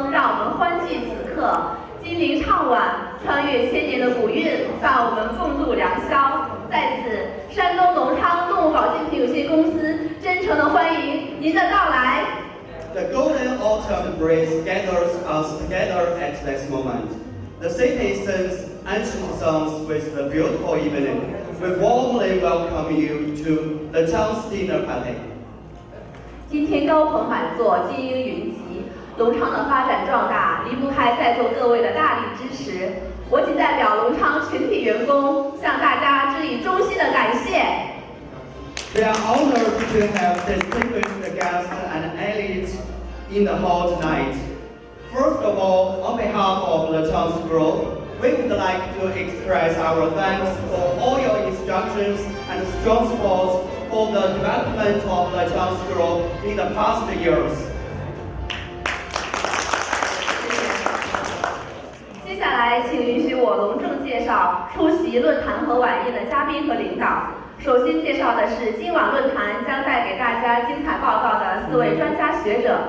风，让我们欢聚此刻。金陵唱晚，穿越千年的古韵，伴我们共度良宵。在此，山东隆昌动物保健品有限公司真诚的欢迎您的到来。The golden autumn breeze gathers us together at this moment. The city sings ancient songs with the beautiful evening. We warmly welcome you to the town's dinner party. 今天高朋满座，精英云集，隆昌的发展壮大离不开在座各位的大力支持。我谨代表隆昌全体员工向大家致以衷心的感谢。We are honored to have distinguished guests and elites in the hall tonight. First of all, on behalf of the town's group, we would like to express our thanks for all your instructions and strong support for the development of the town's group in the past years. 接下来，请允许我隆重介绍出席论坛和晚宴的嘉宾和领导。首先介绍的是今晚论坛将带给大家精彩报告的4位专家学者。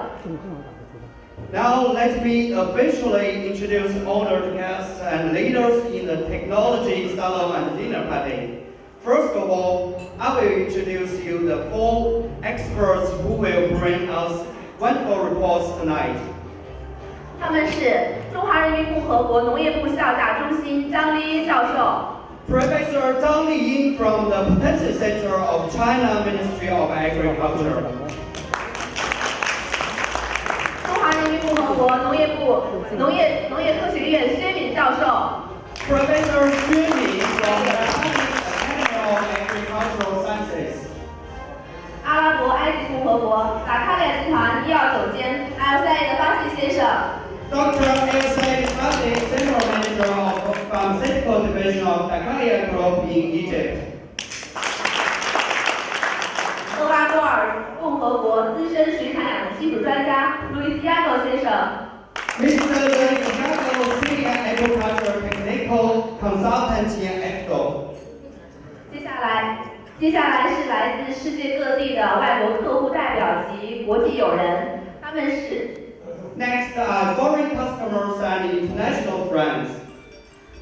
Now let me officially introduce honored guests and leaders in the technology salon and dinner party. First of all, I will introduce you the 4 experts who will bring us wonderful reports tonight. 他们是中华人民共和国农业部校甲中心张立英教授。Professor Zhang Liying from the Potency Center of China Ministry of Agriculture. 中华人民共和国农业部农业科学院薛敏教授。Professor Xue Min from the Academy of Agricultural Sciences. 阿拉伯埃及共和国达卡利亚集团医药总监 L3A 的巴西先生。Dr. L3A Bassi, General Manager of Pharmaceutical Division of Dakalia Group in Egypt. 厄瓜多尔共和国资深水产养殖技术专家路易斯亚诺先生。Mr. Luis Yago, Senior Agriculture Technical Consultant in Ecuador. 接下来是来自世界各地的外国客户代表及国际友人，他们是。Next are foreign customers and international friends.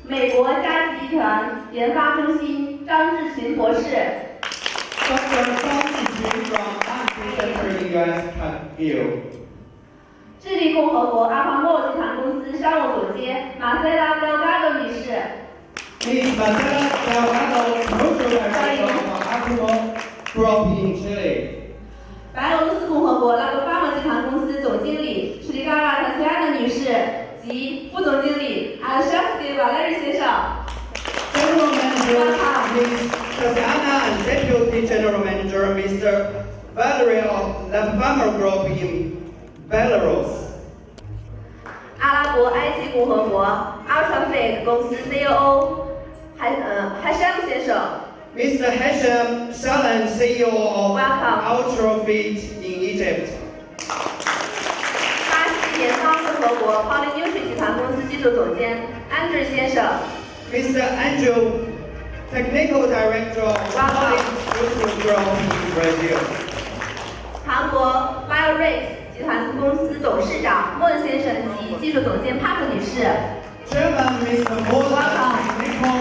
美国嘉集团研发中心张志群博士。Dr. Zhang Liying from Nanciene Center in US. 智利共和国阿帕莫集团公司商务总监马塞拉·德加多女士。Ms. Marcela Delgado, Commercial Director of Acapulco Group in Chile. 白俄罗斯共和国拉格巴莫集团公司总经理史蒂嘎拉塔斯亚娜女士及副总经理阿尔沙斯基瓦莱里先生。General Manager Ms. Tatiana and Deputy General Manager Mr. Valery of the Farmer Group in Belarus. 阿拉伯埃及共和国 Ultrafake 公司 COO 海山姆先生。Mr. Hashim Shalan, CEO of Welcome. Ultrafeed in Egypt. 巴西联邦共和国 Polynutrient 集团公司技术总监 Andrew 先生。Mr. Andrew, Technical Director of Polynutrient Group in Brazil. 韩国 BioRace 集团公司董事长莫恩先生及技术总监帕克女士。Chairman Mr. Mola, Technical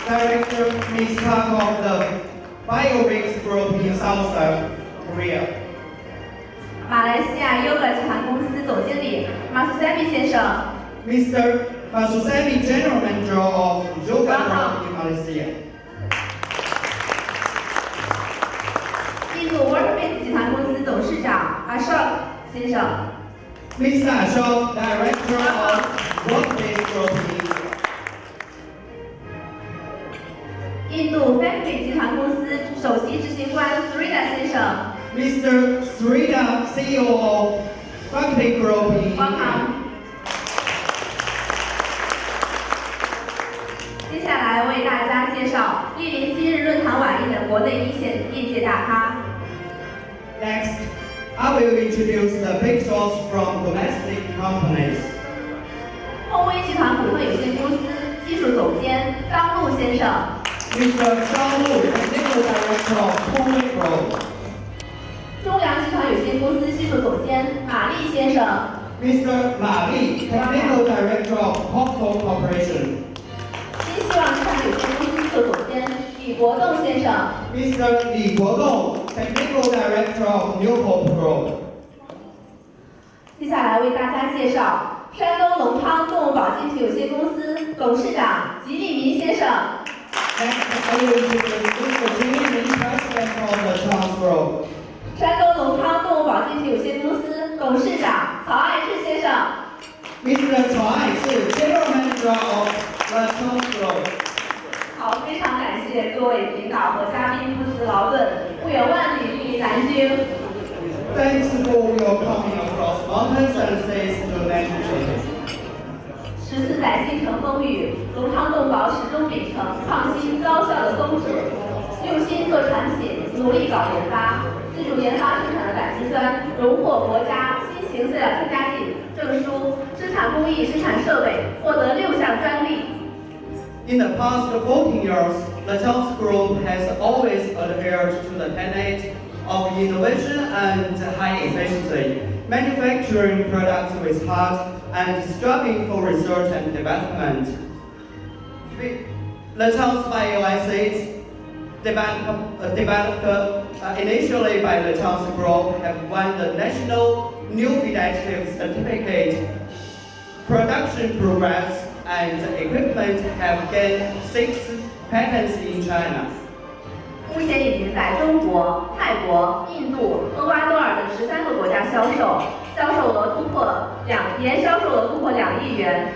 Director Ms. Park of the BioRace Group in South Korea. 马来西亚 Yoga 集团公司总经理马苏塞米先生。Mr. Masusami, General Manager of Yoga Group in Malaysia. 印度 Workbase 集团公司董事长 Ashok 先生。Mr. Ashok, Director of Workbase Group in India. 印度 Factory 集团公司首席执行官 Srida 先生。Mr. Srida, CEO of Banket Group in India. 接下来为大家介绍莅临今日论坛晚宴的国内一线业界大咖。Next, I will introduce the big shots from domestic companies. 宏威集团股份有限公司技术总监张璐先生。Mr. Zhang Lu, Technical Director of Huawei Group. 中粮集团有限公司技术总监马丽先生。Mr. Ma Li, Technical Director of Popcorn Corporation. 新希望生产有限公司副总监李国栋先生。Mr. Li Guodong, Technical Director of New Hope Group. 接下来为大家介绍山东隆昌动物保健品有限公司董事长吉利民先生。Next, I will introduce Mr. Jimmy Li, President of the Trans Group. 山东隆昌动物保健品有限公司董事长曹爱志先生。Mr. Chao Ai is General Manager of the Trans Group. 好，非常感谢各位领导和嘉宾不辞劳顿，不远万里莅临南京。Thanks for your coming across mountains and seas to Nancyne. 14载新城风雨，隆昌动保始终秉承创新高效的宗旨，用心做产品，努力搞研发，自主研发生产的胆汁酸荣获国家新型饲料添加剂证书，生产工艺、生产设备获得6项专利。In the past 14 years, the Trans Group has always adhered to the tenet of innovation and high efficiency, manufacturing products with heart and striving for research and development. The Trans bioacids developed initially by the Trans Group have won the National New Feed Additive Certificate. Production programs and equipment have gained 6 patents in China. 目前已经在中国、泰国、印度、厄瓜多尔等13个国家销售，年销售额突破2亿元，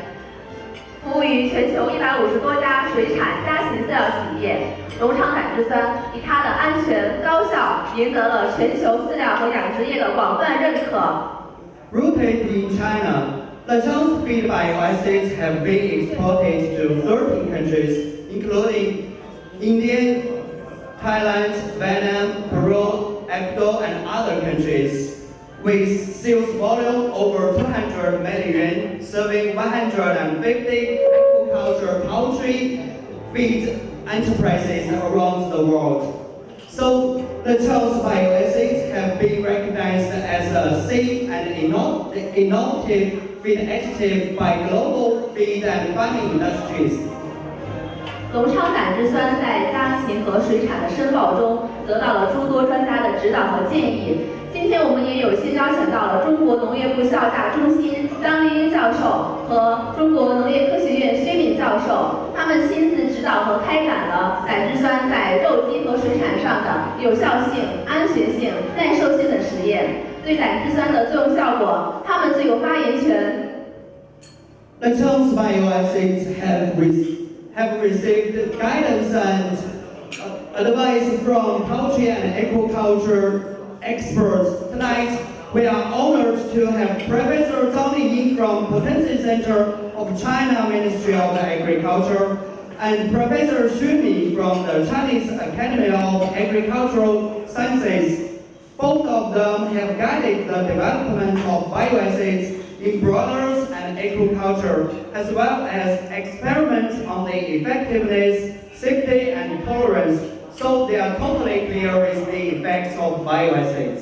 服务于全球150多家水产家禽饲料企业。隆昌胆汁酸以它的安全高效，赢得了全球饲料和养殖业的广泛认可。Rooted in China, the Trans feed bioacids have been exported to 13 countries, including India, Thailand, Vietnam, Peru, Ecuador, and other countries, with sales volume over 200 million, serving 150 aquaculture poultry feed enterprises around the world. So, the Trans bioacids have been recognized as a safe and innovative feed additive by global feed and farming industries. 隆昌胆汁酸在家禽和水产的申报中得到了诸多专家的指导和建议。今天我们也有幸邀请到了中国农业部校驾中心张丽英教授和中国农业科学院薛敏教授，他们亲自指导和开展了胆汁酸在肉鸡和水产上的有效性、安全性、耐受性的实验。对胆汁酸的作用效果，他们最有发言权。The Trans bioacids have received guidance and advice from poultry and aquaculture experts. Tonight, we are honored to have Professor Zhang Liying from Potency Center of China Ministry of Agriculture and Professor Xu Mi from the Chinese Academy of Agricultural Sciences. Both of them have guided the development of bioacids in broilers and aquaculture, as well as experiments on the effectiveness, safety, and tolerance, so they are totally clear with the effects of bioacids.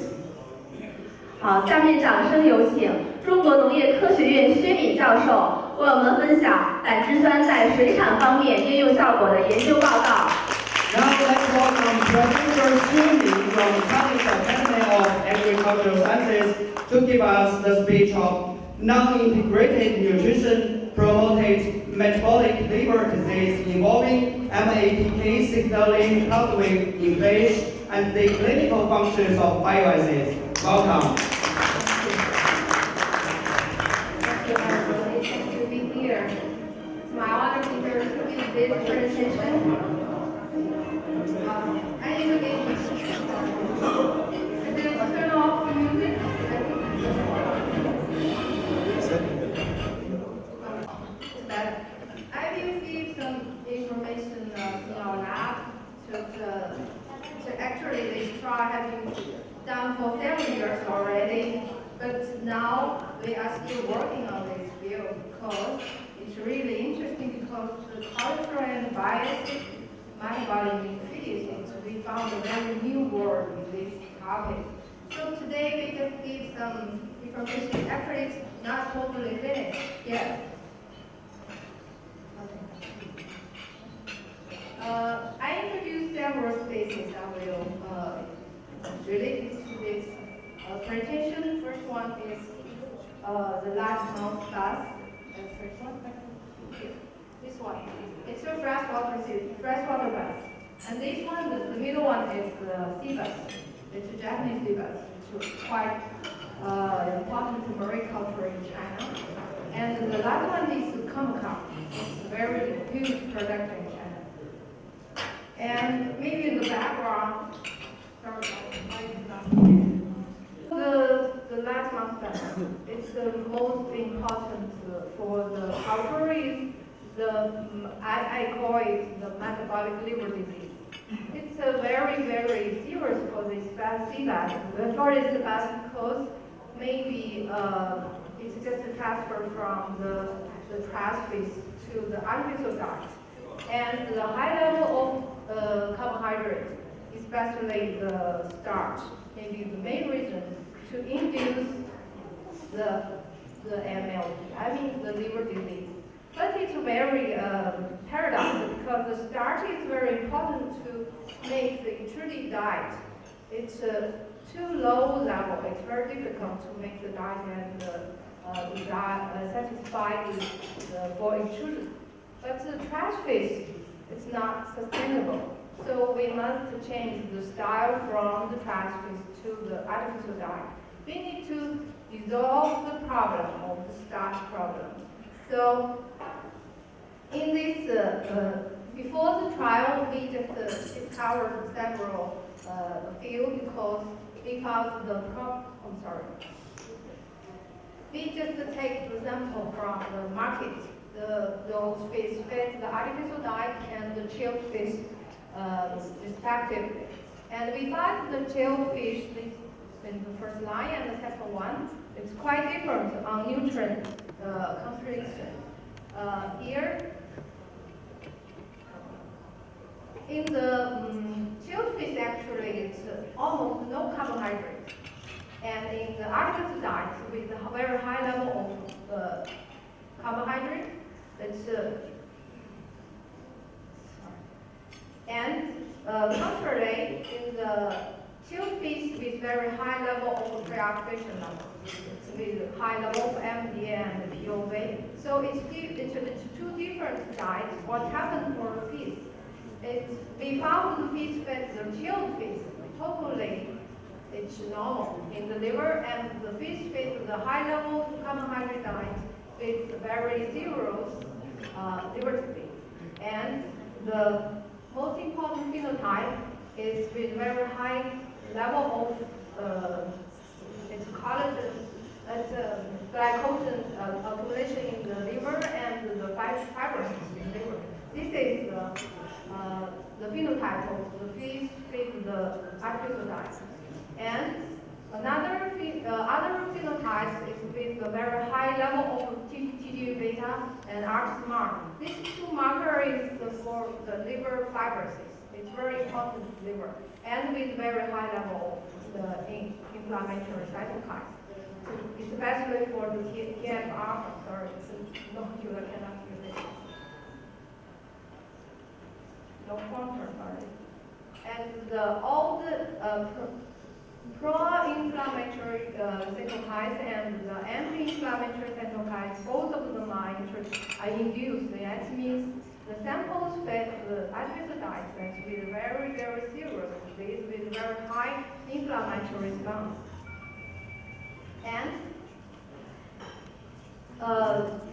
好，下面掌声有请中国农业科学院薛敏教授为我们分享胆汁酸在水产方面应用效果的研究报告。Now let's welcome Professor Xu Mi from Chinese Academy of Agricultural Sciences to give us the speech of non-integrated nutrition promoted metabolic liver disease involving MAPK signaling pathway in fish and the clinical functions of bioacids. Welcome. Thank you, everybody. Thank you for being here. It's my honor to give this presentation. I introduce and then turn off the music. I will give some information in our lab to actually this trial has been done for several years already, but now we are still working on this field because it's really interesting because the cultural and biased metabolic ingredients, we found a very new world in this topic. So today we just give some information. Actually, it's not totally finished yet. I introduced several spaces that will relate to this presentation. First one is the large mouth bass. First one, here. This one. It's a freshwater bass. And this one, the middle one is the sea bass. It's a Japanese sea bass. It's quite important marine culture in China. And the last one is the kamaka. It's a very huge product in China. And maybe in the background, the last month, it's the most important for the culture is I call it the metabolic liver disease. It's a very, very serious for this sea bass. For this bass because maybe it's just a transfer from the trash fish to the artificial diet. And the high level of carbohydrate, especially the starch, may be the main reason to induce the MLD, I mean the liver disease. But it's very paradox because the starch is very important to make the intrusive diet. It's too low level. It's very difficult to make the diet and satisfy for intrusion. But the trash fish is not sustainable. So we must change the style from the trash fish to the artificial diet. We need to resolve the problem of the starch problem. So in this, before the trial, we just discovered several fields because we just take the sample from the market. Those fish fit the artificial diet and the chilled fish respectively. And we find the chilled fish in the first line and the second one. It's quite different on nutrient concentration. Here, in the chilled fish actually it's almost no carbohydrate. And in the artificial diet with a very high level of carbohydrate, it's and contrary in the chilled fish with very high level of preoxidation level, with high level of MDA and POV. So it's two different diets. What happened for the fish? We found the fish fed the chilled fish totally it's normal in the liver, and the fish fed the high level carbohydrate diet with very serious liver disease. And the most important phenotype is with very high level of it's collagen, glycogen accumulation in the liver and the fibers in the liver. This is the phenotype of the fish with the artificial diet. And other phenotypes is with a very high level of TGF-beta and ARC-SMART. These two markers is for the liver fibrosis. It's very important to the liver, and with very high level of the inflammatory cytokines. Especially for the TNF-alpha, sorry, no, you cannot use it. No pointer, sorry. And all the pro-inflammatory cytokines and the anti-inflammatory cytokines, both of them are induced. That means the samples fed the artificial diet with very, very serious disease with very high inflammatory response. And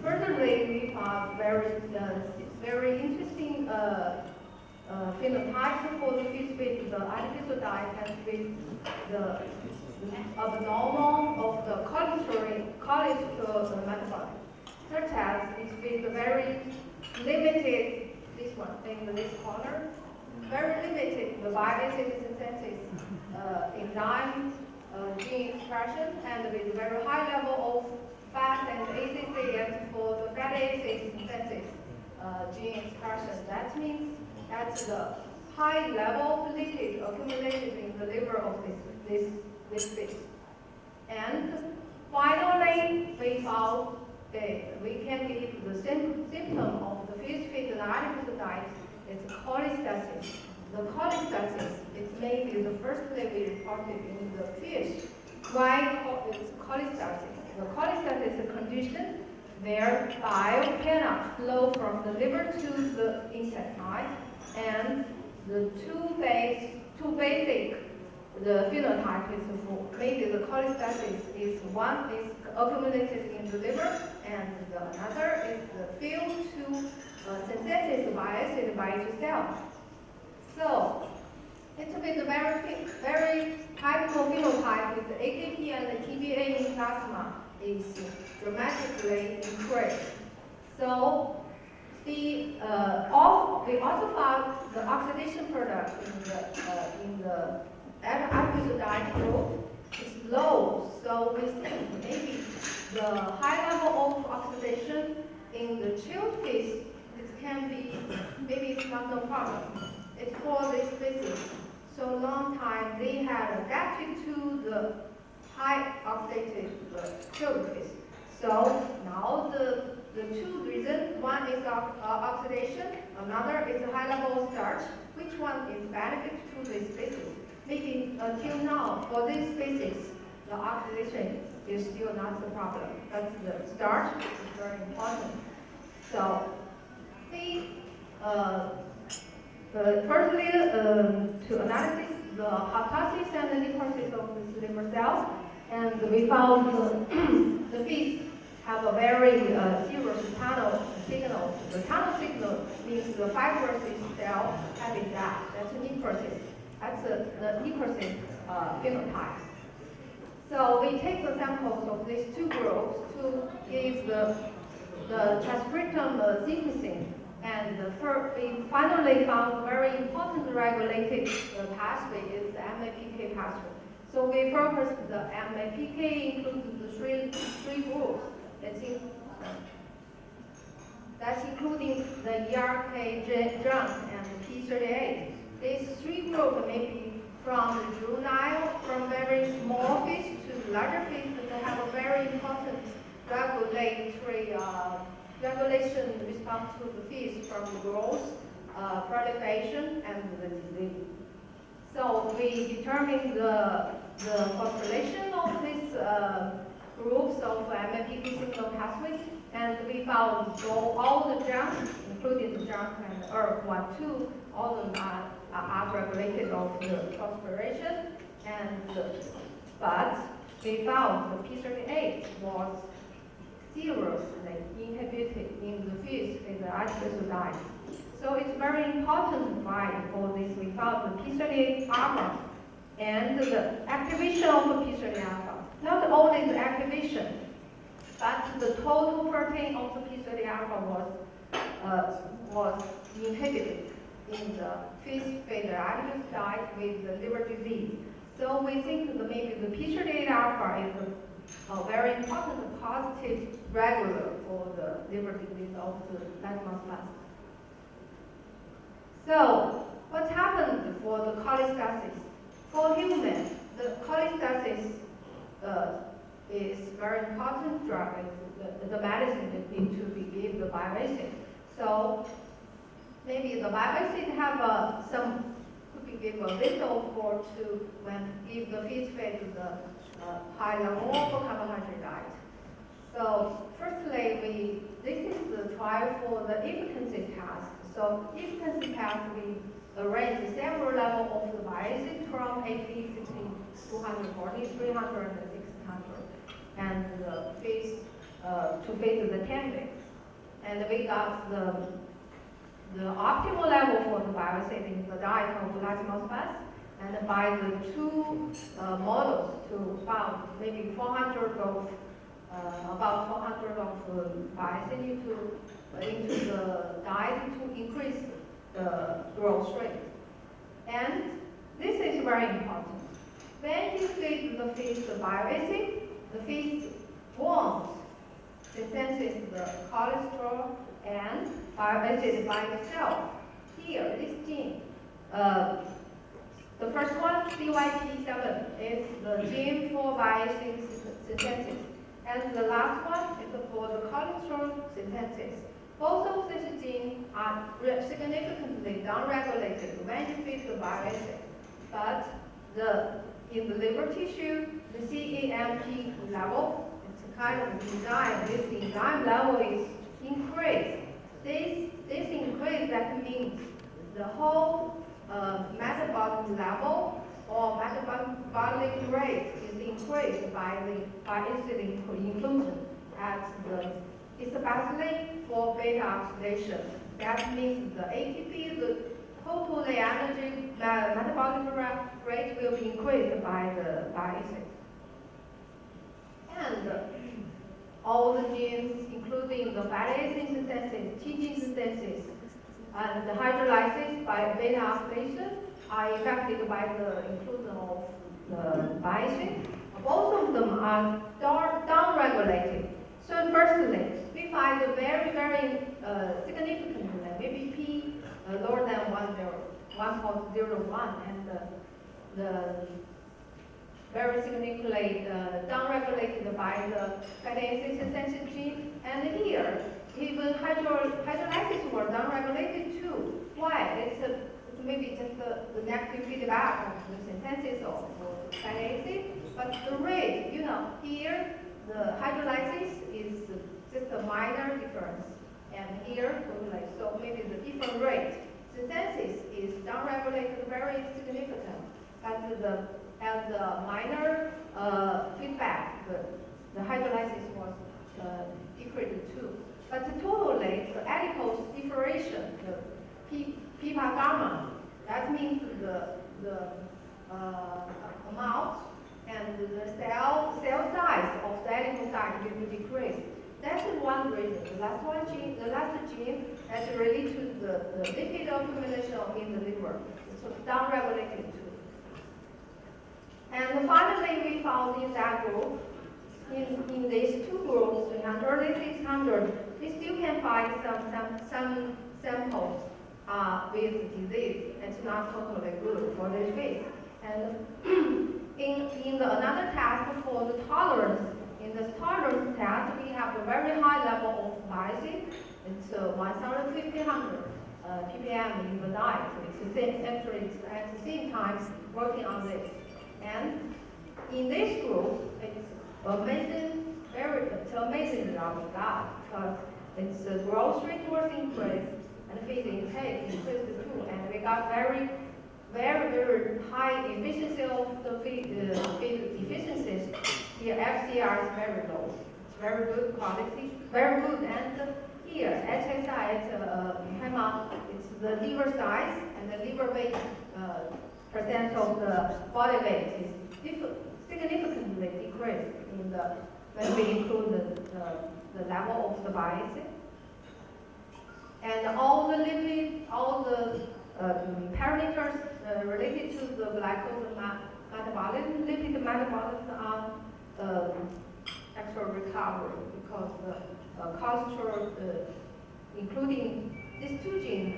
furtherly, we found very interesting phenotypes for the fish with the artificial diet and with the abnormal of the cholesterol metabolic, such as it's with the very limited, this one in this corner, very limited the bioacid synthesis enzyme gene expression, and with very high level of fat and ACCs for the fatty acid synthesis gene expression. That means that's the high level of lipid accumulated in the liver of this fish. And Finally, we found that we can give the symptom of the fish feed and adipose diet is cholestasis. The cholestasis is maybe the first thing we reported in the fish. Why it's cholestasis? The cholestasis is a condition where bile cannot flow from the liver to the intestine, and the two basic the phenotype is maybe the cholestasis is one is accumulated in the liver, and the another is failed to synthesize bile acid by itself. So it's a bit very typical phenotype with the AKP and the TBA in plasma is dramatically increased. So we also found the oxidation product in the adipose diet group is low. So we think maybe the high level of oxidation in the chilled fish it can be maybe it's not no problem. It's for this species. So long time they had adapted to the high oxidated chilled fish. So now the two reasons, one is oxidation, another is a high level of starch. Which one is benefit to this species? Maybe until now, for this species, the oxidation is still not the problem, but the starch is very important. So we firstly to analyze the haptosis and the necrosis of the liver cells, and we found the fish have a very serious tunnel signal. The tunnel signal means the fibrous cell having that. That's a necrosis. That's the necrosis phenotype. So we take the samples of these two groups to give the transcriptome sequencing, and we finally found a very important regulated pathway is the MAPK pathway. So we focused the MAPK includes the three groups. That's including the ERK junk and P38. These three groups may be from the juvenile, from very small fish to larger fish, and they have a very important regulation response to the fish from the growth, proliferation, and the disease. So we determined the population of these groups of MAPK signal pathways, and we found all the junk, including the junk and the ERK1, 2, all of them are regulated of the transpiration, but we found the P38 was seriously inhibited in the fish in the adipose diet. So it's very important why for this we found the P38 alpha and the activation of the P38 alpha. Not only the activation, but the total protein of the P38 alpha was inhibited in the fish fed adipose diet with the liver disease. So we think that maybe the P38 alpha is a very important positive regulator for the liver disease of the Lachman's mass. So what happened for the cholestasis? For humans, the cholestasis is very important drug. The medicine that need to be given the bile acid. So maybe the bile acid have some could be given a little for to when give the fish fed the high level of carbohydrate diet. So firstly, this is the trial for the efficacy test. So efficacy test, we arrange several levels of the bile acid from 80, 60, 240, 300, and 600, and the fish to feed the candidate. And we got the optimal level for the bile acid in the diet of Lachman's mass. And by the two models to found maybe 400 of about 400 of bile acid into the diet to increase the growth rate. And this is very important. When you feed the fish the bile acid, the fish won't synthesize the cholesterol and bile acid by itself. Here, this gene. The first one, CYP7, is the gene for bile acid synthesis. And the last one is for the cholesterol synthesis. Both of these genes are significantly downregulated when you feed the bile acid. But in the liver tissue, the CAMP level, it's a kind of enzyme. This enzyme level is increased. This increase, that means the whole metabolic level or metabolic rate is increased by insulin inclusion at especially for beta oxidation. That means the ATP, the total energy metabolic rate will be increased by insulin. And all the genes, including the fatty acid synthesis, TG synthesis, and the hydrolysis by beta oxidation, are affected by the inclusion of the biotin. Both of them are down-regulated. So firstly, we find a very, very significant, maybe P lower than 1.01, and the very significantly down-regulated by the fatty acid synthesis gene. And here, even hydrolysis were down-regulated too. Why? It's maybe just the negative feedback of the synthesis of fatty acid, but the rate, here the hydrolysis is just a minor difference, and here, so maybe the different rate. Synthesis is down-regulated very significant, but the minor feedback, the hydrolysis was decreased too. But totally, the adipose differentiation, the pipa gamma, that means the amount and the cell size of the adipocyte will decrease. That's one reason. The last gene is related to the lipid accumulation in the liver. So down-regulated too. And finally, we found in that group, in these two groups, 300 and 600, we still can find some samples with disease. It's not totally good for this case. And in another test for the tolerance, in the tolerance test, we have a very high level of biotin. It's 1,500 ppm in the diet. It's at the same time working on this. And in this group, it's amazing result we got, because its growth rate was increased and feed intake increased too, and we got very, very, very high efficiency of the feed efficiencies. Here, FCR is very low. It's very good quality, very good. And here, HSI, it's the liver size and the liver weight percent of the body weight is significantly decreased when we include the level of the biotin. And all the parameters related to the glucose metabolism, lipid metabolism are actual recovery, because the cholesterol, including these two genes,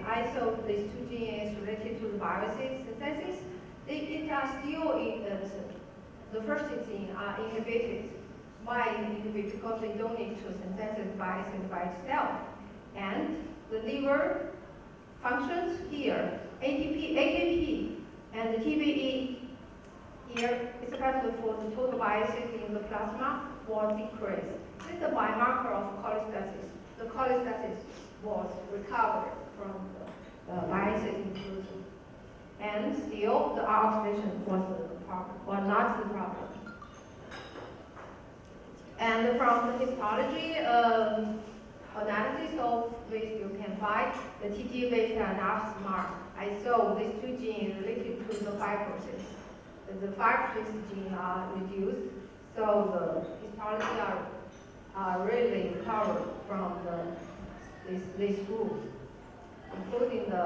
these two genes related to the bioacid synthesis, it are still the first gene are inhibited. Why inhibited? Because they don't need to synthesize bioacid by itself. And the liver functions here, AKP, and the TBE here, especially for the total bioacid in the plasma, was decreased. This is a biomarker of cholestasis. The cholestasis was recovered from the bioacid inclusion. And still, the oxidation was not the problem. And from the histology analysis of this, you can find the TG beta and F-smart. I saw these two genes related to the fibrosis. The fibrosis gene are reduced, so the histology are really recovered from this group, including the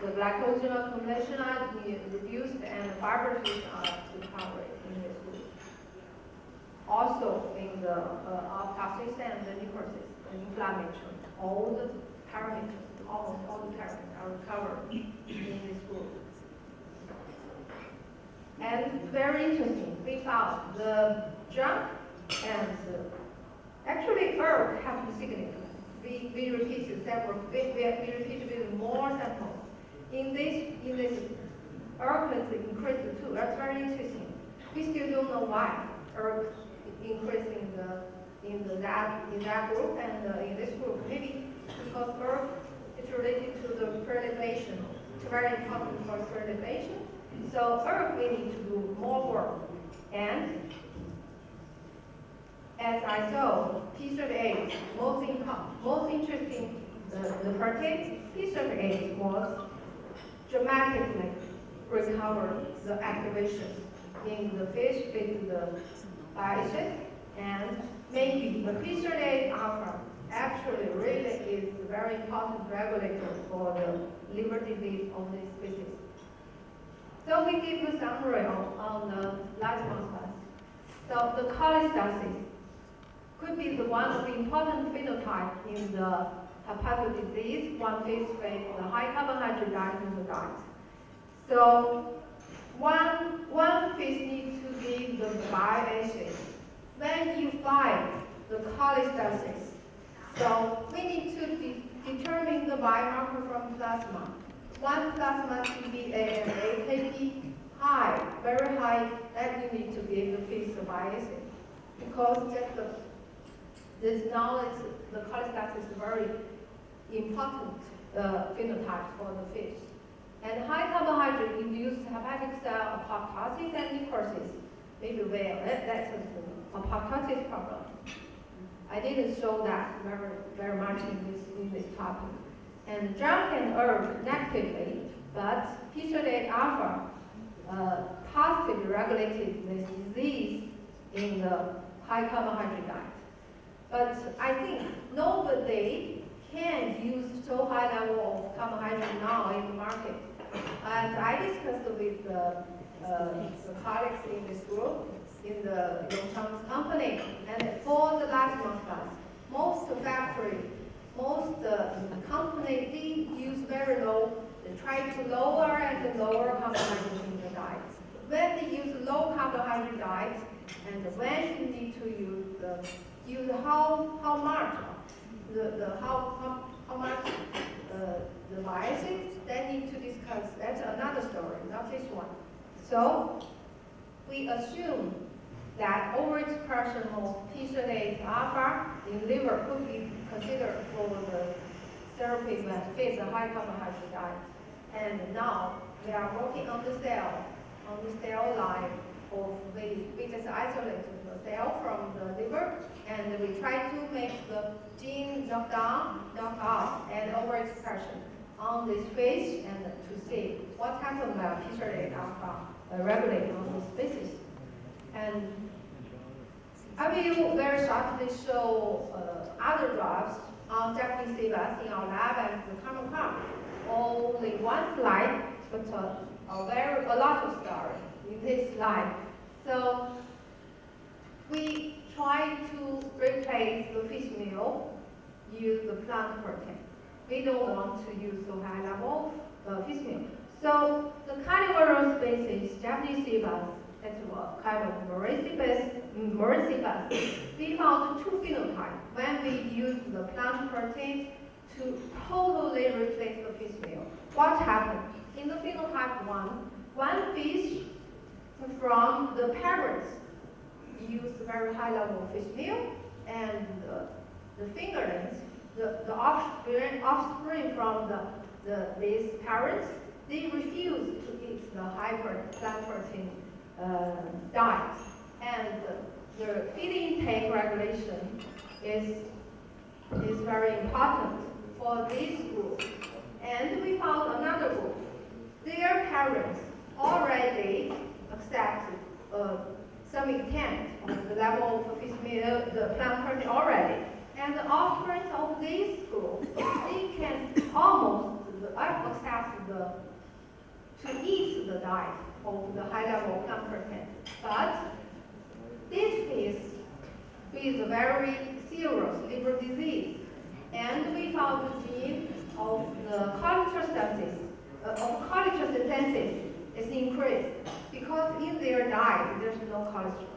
glycogen accumulation are reduced and the fibrosis are recovered in this group. Also in the autopsy and the necrosis, the inflammation, all the parameters, almost all the parameters are recovered in this group. And very interesting, we found the drug And actually, herb has the significance. We repeated several. We repeated with more samples. In this herb has increased too. That's very interesting. We still don't know why herb increased in that group and in this group. Maybe because herb is related to the fertilization. It's very important for fertilization. So herb we need to do more work. And as I saw, P38 most interesting the protein P38 was dramatically recover the activation in the fish with the bioacid, and maybe the P38 alpha actually really is a very important regulator for the liver disease of this species. So we give a summary on the last month's class. So the cholestasis could be one of the important phenotypes in the hepatitis. One fish face the high carbohydrate diet in the diet. So one fish needs to give the bioacid. When you find the cholestasis, so we need to determine the biomarker from plasma. One plasma TBA and AKP high, very high, that you need to give the fish the bioacid. Because just this knowledge, the cholestasis is very important phenotype for the fish. And high carbohydrate induced hepatic cell apoptosis and necrosis. Maybe that's a apoptosis problem. I didn't show that very much in this topic. And junk and herb negatively, but P38 alpha positively regulated this disease in the high carbohydrate diet. But I think nobody can use so high level of carbohydrate now in the market. And I discussed with the colleagues in this group, in the Yongchang's company, and for the last month class, most factory, most company did use very low, they try to lower and lower carbohydrate in the diet. When they use low carbohydrate diet, and when you need to use how much the bioacid, they need to discuss. That's another story, not this one. So we assume that overexpression of P38 alpha in liver could be considered for the therapy that fits a high carbohydrate diet. And now we are working on the cell line of we just isolated the cell from the liver, and we try to make the gene knock out, and overexpression on this fish, and to see what happened when P38 alpha regulate on this species. And I will very shortly show other drugs on Japanese CVS in our lab and the common farm. Only one slide, but a lot of story in this slide. So we try to replace the fish meal, use the plant protein. We don't want to use so high level fish meal. So the carnivorous species, Japanese CVS, that's a kind of Morrissey-based. We found two phenotypes when we use the plant protein to totally replace the fish meal. What happened? In the phenotype one fish from the parents used very high level of fish meal, and the fingerlings, the offspring from these parents, they refused to eat the high plant protein diet, and the feed intake regulation is very important for this group. And we found another group. Their parents already accepted some extent of the level of fish meal, the plant protein already. And the offspring of this group, they can almost accept to eat the diet of the high level plant protein. But this is with a very serious liver disease. And we found the gene of the cholesterol synthesis is increased because in their diet there's no cholesterol.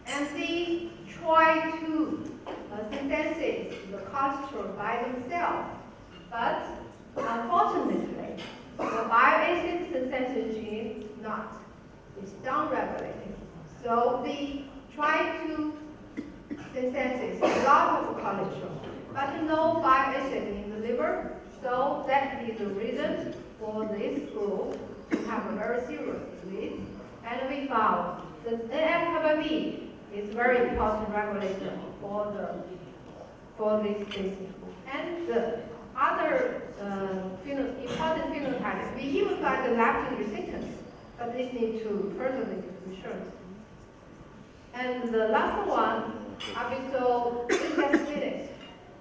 And they try cholesterol by themselves. But unfortunately, the bioacid synthesis gene is not. It's downregulated. So they try to synthesize a lot of cholesterol, but no bioacid in the liver. So that is the reason for this group to have a very serious disease. And we found that NF-κB is very important regulator for this disease. And the other important phenotypes, we even got the leptin resistance, but this needs to further research. And the last one, arbitro-index,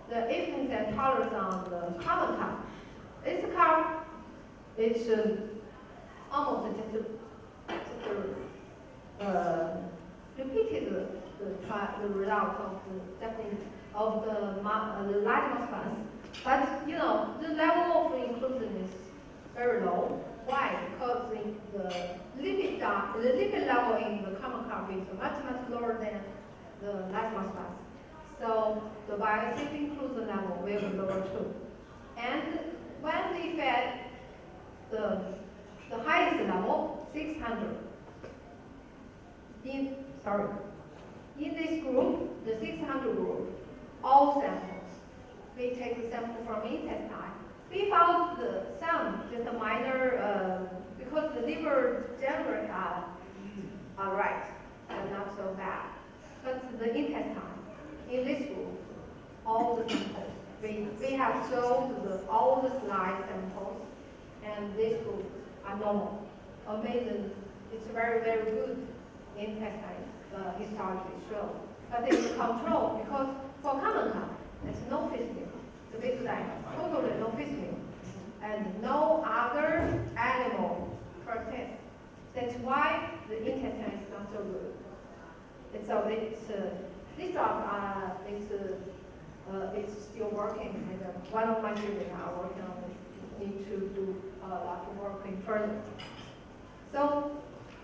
the influence and tolerance on the carbon type. This curve is almost just repeated the result of the large mass balance. But you know, the level of inclusion is very low. Why? Because the lipid level in the common carb is much lower than the large mass balance. So the bioacid inclusion level will be lower too. And when we fed the highest level, 600. In this group, the 600 group, all samples, we take the sample from intestine. We found some just a minor, because the liver generally are right and not so bad. But the intestine, in this group, all the samples, we have shown all the slide samples, and this group are normal. Amazing, it's very good intestine historically shown. But it's control, because for common carb, there's no fish meal. The big diet, totally no fish meal. And no other animal protein. That's why the intestine is not so good. And so this drug it's still working, and one of my students are working on this. Need to do a lot of work further. So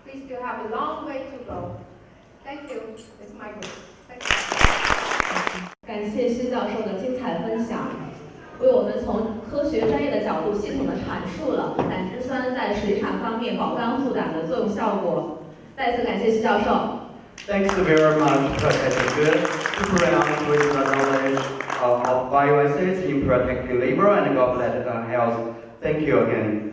we still have a long way to go. Thank you. It's my group. Thank you. 感谢施教授的精彩分享，为我们从科学专业的角度系统的阐述了胆汁酸在水产方面保肝护胆的作用效果。再次感谢施教授。Thanks very much, Professor Good, to provide with the knowledge of bioacids in protecting liver and gallbladder health. Thank you again.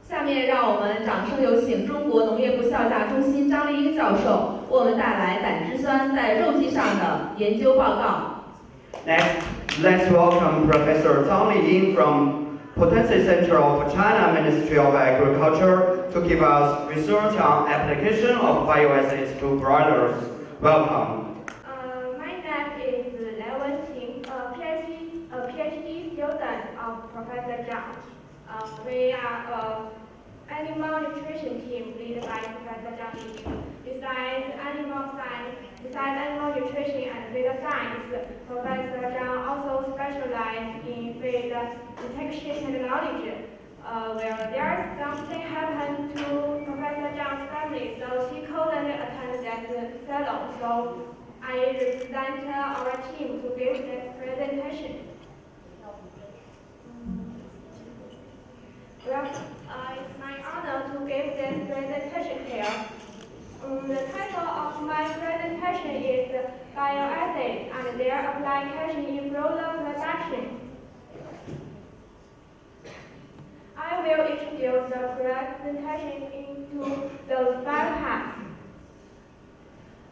下面让我们掌声有请中国农业部效价中心张丽英教授为我们带来胆汁酸在肉鸡上的研究报告。Next, let's welcome Professor Zhang Liying from Potency Center of China Ministry of Agriculture to give us research on application of bioacids to broilers. Welcome. My name is Liu Wenqing, a PhD student of Professor Zhang. We are an animal nutrition team led by Professor Zhang Liying. Besides animal nutrition and data science, Professor Zhang also specialized in feed detection technology. Where there's something happened to Professor Zhang's family, so she couldn't attend that salon. So I represent our team to give this presentation. Well, it's my honor to give this presentation here. The title of my presentation is Bioacids and their application in broiler production. I will introduce the presentation into those 5 parts.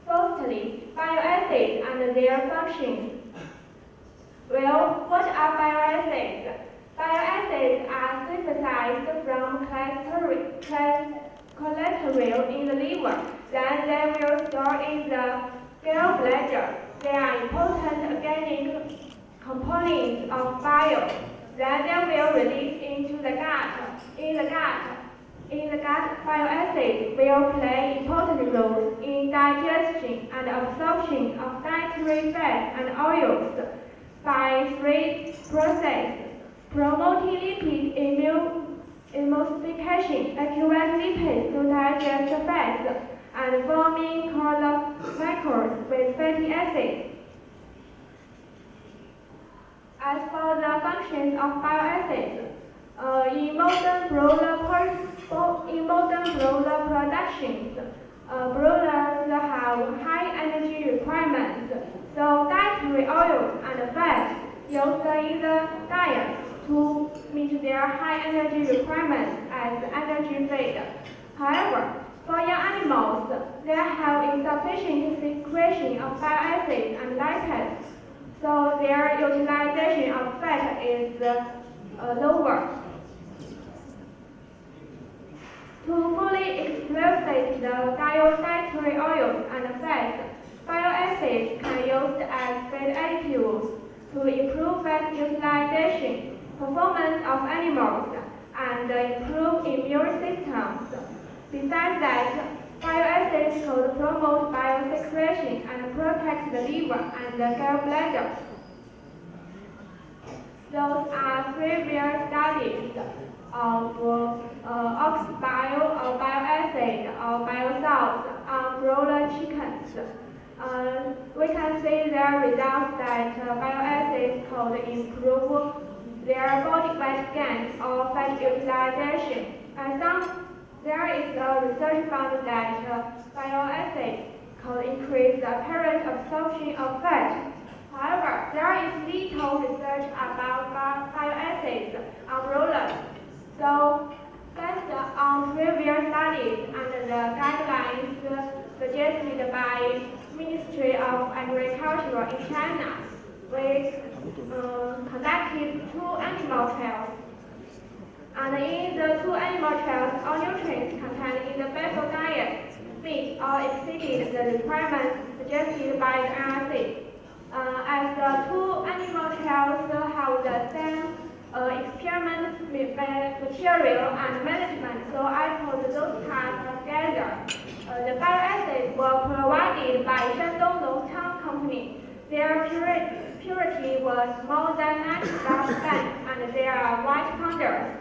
Firstly, bioacids and their functions. Well, what are bioacids? Bioacids are synthesized from cholesterol in the liver. Then they will store in the gallbladder. They are important organic components of bile. Then they will release into the gut. In the gut, bioacids will play important roles in digestion and absorption of dietary fats and oils by 3 processes: promoting lipid emulsification, accurate lipids to digest fats, and forming chlorophyll with fatty acids. As for the functions of bioacids, in modern broiler productions, broilers have high energy requirements, so dietary oils and fats used in the diet to meet their high energy requirements as energy feed. However, for young animals, they have insufficient secretion of bile acids and lipids, so their utilization of fat is lower. To fully exploit the dietary oils and fats, bile acids can be used as feed additives to improve fat utilization, performance of animals, and improve immune systems. Besides that, bile acids could promote biosecretion and protect the liver and the gallbladder. Those are previous studies of oxbile or bile acid or bile salts on broiler chickens. We can see their results that bile acids could improve their body fat gain or fat utilization. There is a research found that bile acids could increase the apparent absorption of fat. However, there is little research about bile acids on broilers. So, based on previous studies and the guidelines suggested by Ministry of Agriculture in China, we conducted 2 animal trials. And in the 2 animal trials, all nutrients contained in the basal diet meet or exceeded the requirements suggested by the NRC. As the 2 animal trials have the same experiment material and management, so I put those parts together. The bile acids were provided by Shandong Nongchang Company. Their purity was more than 95%, and they are white powders.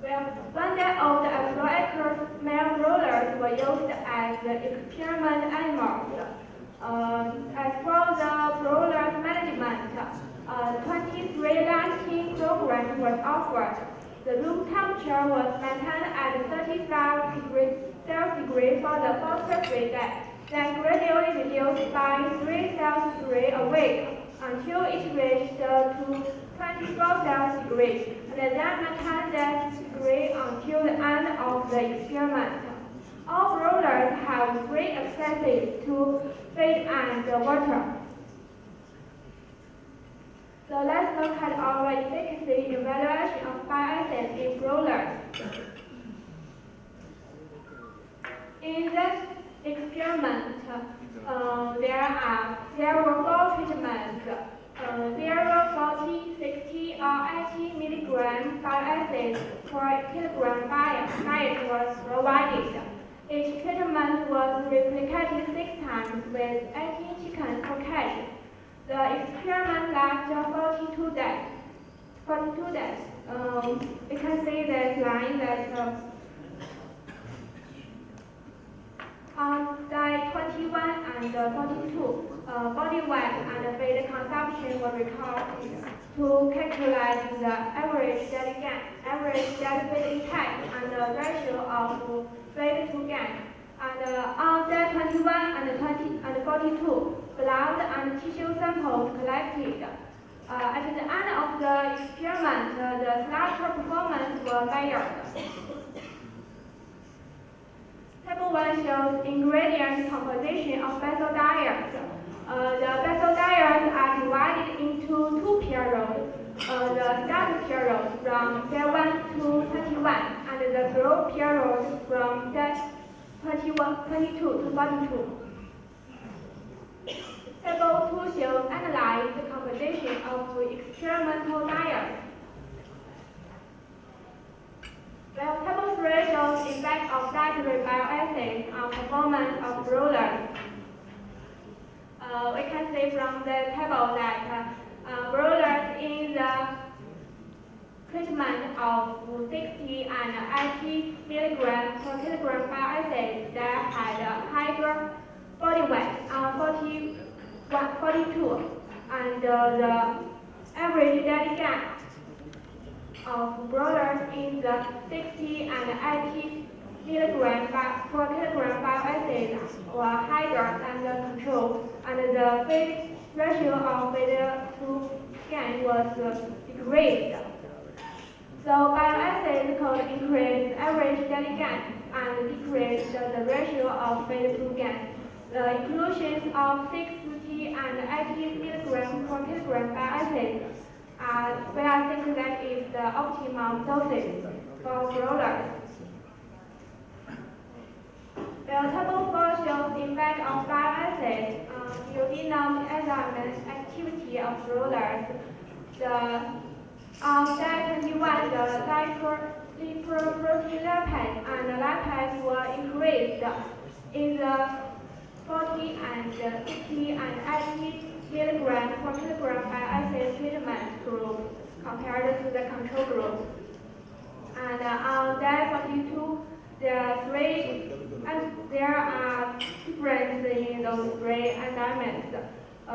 Well, 1-day-old Afro-Acres male broilers were used as experiment animals. As for the broilers management, 23 lighting programs was offered. The room temperature was maintained at 35 degrees Celsius for the first 3 days, then gradually reduced by 3 Celsius a week until it reached to 24 Celsius, and then maintained that degree until the end of the experiment. All broilers have free access to feed and water. So let's look at our efficacy evaluation of bile acids in broilers. In this experiment, there were 4 treatments. 0, 40, 60, or 80 milligram bile acids per kilogram diet was provided. Each treatment was replicated 6 times with 18 chickens per cage. The experiment lasted 42 days. You can see this line that on day 21 and 42, body weight and feed consumption were recorded to calculate the average daily gain, average daily feed intake, and the ratio of feed to gain. And on day 21 and 42, blood and tissue samples collected. At the end of the experiment, the slaughter performance was measured. Table 1 shows ingredient composition of basal diets. The basal diets are divided into 2 periods. The start period from day 1 to 21, and the growth period from day 22 to 42. Table 2 shows analyze the composition of experimental diets. Well, table 3 shows effect of dietary bile acids on performance of broilers. We can see from the table that broilers in the treatment of 60 and 80 milligrams per kilogram bile acids that had a higher body weight. and the average daily gain of broilers in the 60 and 80 milligram per kilogram bile acid were higher than the control, and the feed ratio of feed to gain was decreased. So bile acid could increase average daily gain and decrease the ratio of feed to gain. The inclusion of 60 and 80 milligram per kilogram bile acid, we are thinking that is the optimum dosage for broilers. The table 4 shows the effect of bile acid on duodenum enzyme activity of broilers. On day 21, the lipoprotein lipase and lipase were increased in the 40 and 60 and 80 milligram per kilogram bile acid treatment group compared to the control group. And on day 42, there are differences in those three enzymes. The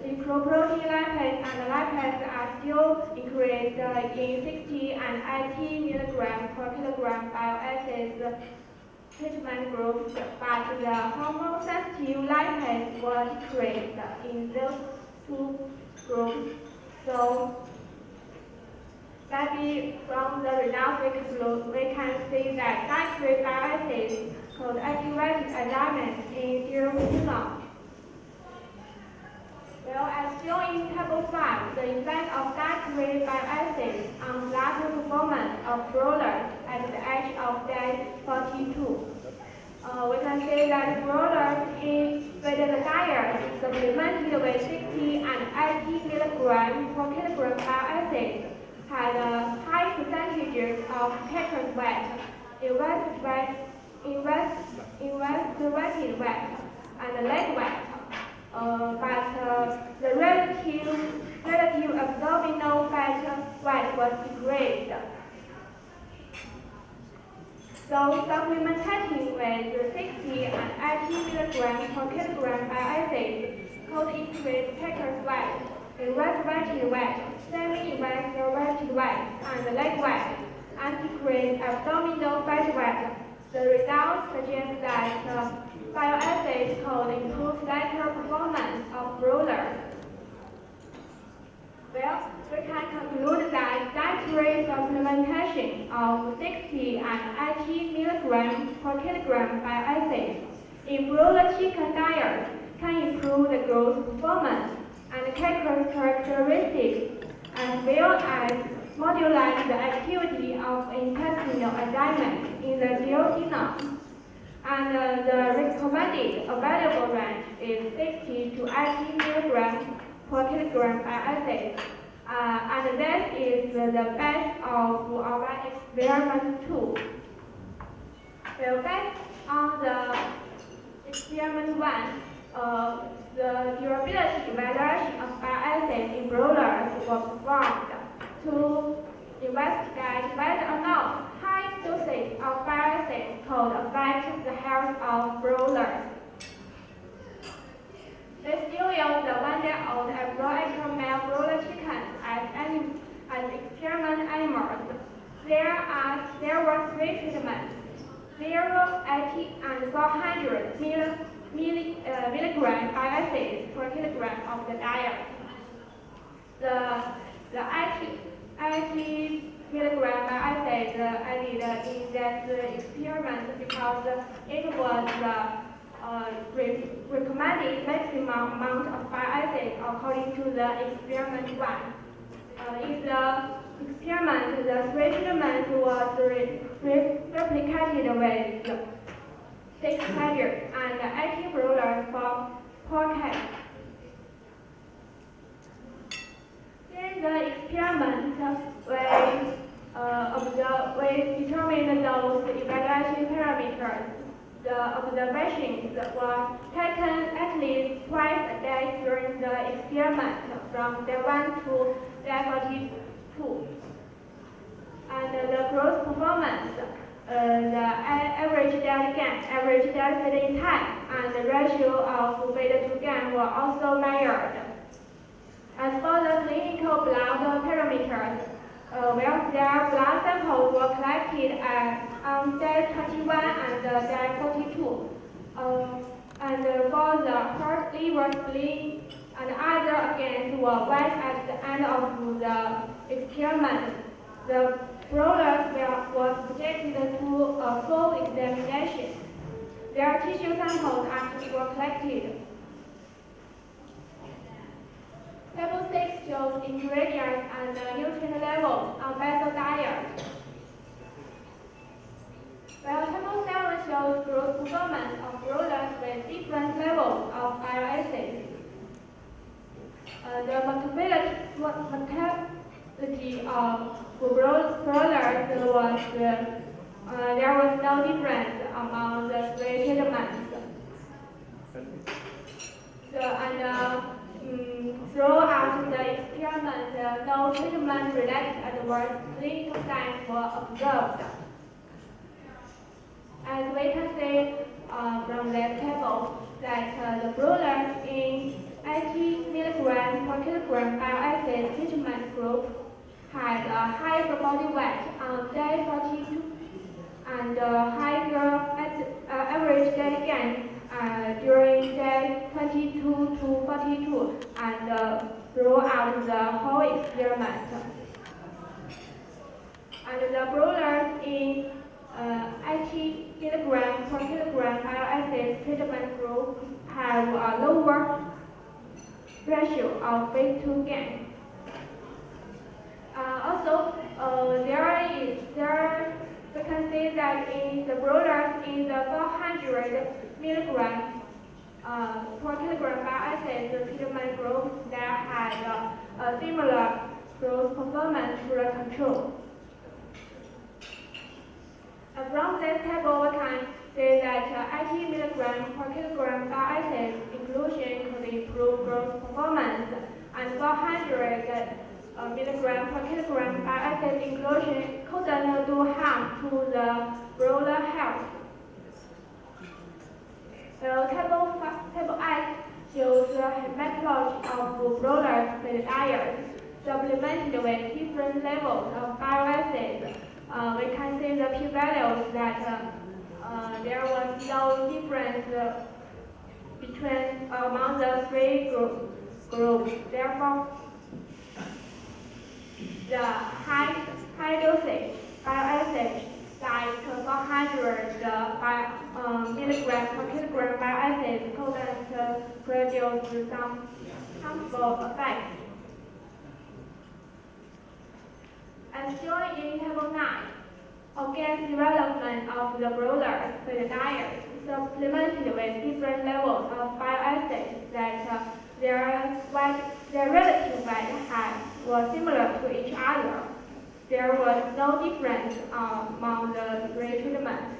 lipoprotein lipase and lipase are still increased in 60 and 80 milligram per kilogram bile acid treatment groups, but the hormone-sensitive lipase were decreased in those two groups. So maybe from the results we can see that dietary bile acids could activate enzymes in duodenum. Well, as shown in table 5, the effect of dietary bile acids on larger performance of broilers at the age of day 42. We can say that broilers with the diet supplemented with 60 and 80 milligram per kilogram bile acid had a high percentage of carcass weight, invested weight, and leg weight. But the relative abdominal fat weight was decreased. So supplementing with 60 and 80 milligrams per kilogram bile acid could increase carcass weight, invested weight, semi-invested weight, and leg weight, and decrease abdominal fat weight. The results suggest that bile acids could improve later performance of broilers. Well, we can conclude that dietary supplementation of 60 and 80 milligrams per kilogram bile acid in broiler chicken diet can improve the growth performance and carcass characteristics, as well as modulate the activity of intestinal enzymes in the duodenum. And the recommended available range is 60 to 80 milligrams per kilogram bile acid. And that is the best of our experiment too. Well, based on the experiment 1, the durability evaluation of bile acid in broilers was performed to investigate whether or not high dosage of bile acid could affect the health of broilers. They still use the 1-day-old abroad male broiler chickens as experiment animals. There were 3 treatments: 0, 80, and 400 milligram bile acids per kilogram of the diet. The 80 milligram bile acid added in that experiment because it was the recommended maximum amount of bile acid according to the experiment 1. In the experiment, the 3 treatments was replicated with 6 subjects and 80 broilers per case. In the experiment, we determined those evaluation parameters. The observations were taken at least twice a day during the experiment, from day 1 to day 42. And the growth performance, the average daily gain, average daily feeding time, and the ratio of feed to gain were also measured. As for the clinical blood parameters, their blood samples were collected on day 21 and day 42. And for the heart, liver, spleen, and other organs were weighed at the end of the experiment. The brothers was subjected to a full examination. Their tissue samples were collected. Table 6 shows ingredients and nutrient levels on vessel diet. While Table 7 shows growth performance of broilers with different levels of bile acids. The mortality of broilers was there was no difference among the three treatments. Throughout the experiment, no treatment-related adverse clinical signs were observed. As we can see from this table, that the broilers in 80 milligrams per kilogram bile acid treatment group had a higher body weight on day 42 and higher average day gain during day 22 to 42 and throughout the whole experiment. And the broilers in 80 milligrams per kilogram bile acid treatment group have a lower ratio of weight to gain. We can see that in the broilers in the 400 milligrams per kilogram bile acid treatment group that had a similar growth performance to the control. From this table, we can see that 80 milligrams per kilogram bile acid inclusion could improve growth performance, and 400 milligrams per kilogram bile acid inclusion couldn't do harm to the broiler health. Table 8 shows the methodology of broilers with diet, supplemented with different levels of bile acid. We can see the p-values that there was no difference among the three groups. Therefore, the high dosage bile acid, like 400 milligrams per kilogram bile acid, couldn't produce some harmful effects. As shown in Table 9, against development of the broilers with diet, supplemented with different levels of bile acids that their relative weight height was similar to each other. There was no difference among the three treatments.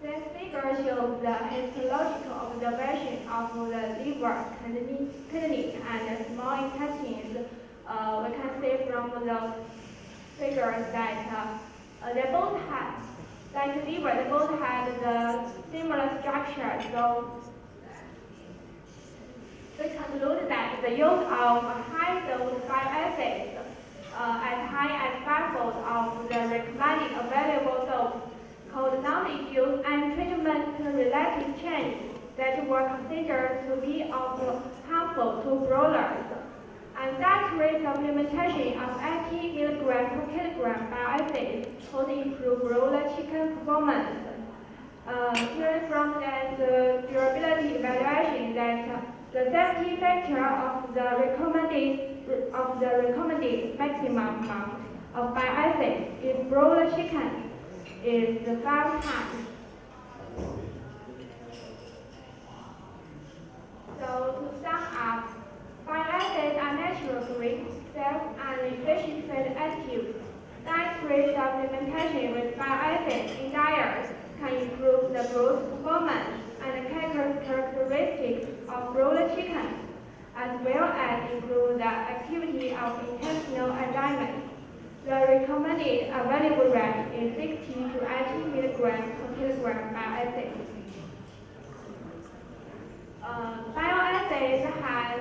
This figure shows the histological observation of the liver, kidney, and small intestines. We can see from the figures that they both had, like the liver, they both had the similar structure. So we conclude that the use of high-dose bile acids as high as 5-fold of the recommended available dose could not induce any treatment-related change that were considered to be harmful to broilers. And dietary supplementation of 80 milligrams per kilogram bile acid could improve broiler chicken performance. Hearing from that durability evaluation that the safety factor of the recommended maximum amount of bile acid in broiler chicken is 5 times. So to sum up, bile acids are naturally safe and efficiently active. Dietary supplementation with bile acids in diet can improve the growth performance and characteristics of broiler chicken, as well as improve the activity of intestinal enzymes. The recommended available range is 60 to 80 milligrams per kilogram bile acid. Bile acid process has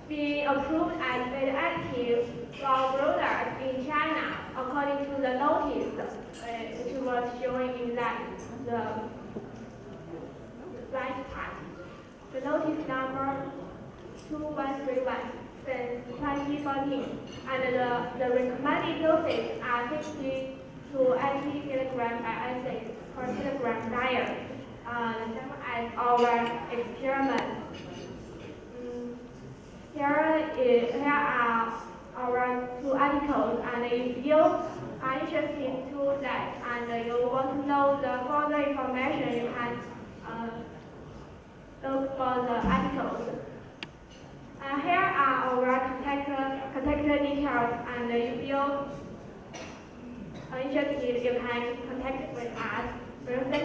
been approved as very active for brothers in China, according to the notice which was showing in that the right part. The notice number 2131 since 2014, and the recommended doses are 60 to 80 kilograms by acid per kilogram diet, the same as our experiment. Here are our 2 articles, and if you are interested to that and you want to know the further information, you can look for the articles. Here are our contact details, and if you are interested, you can contact with us. Thank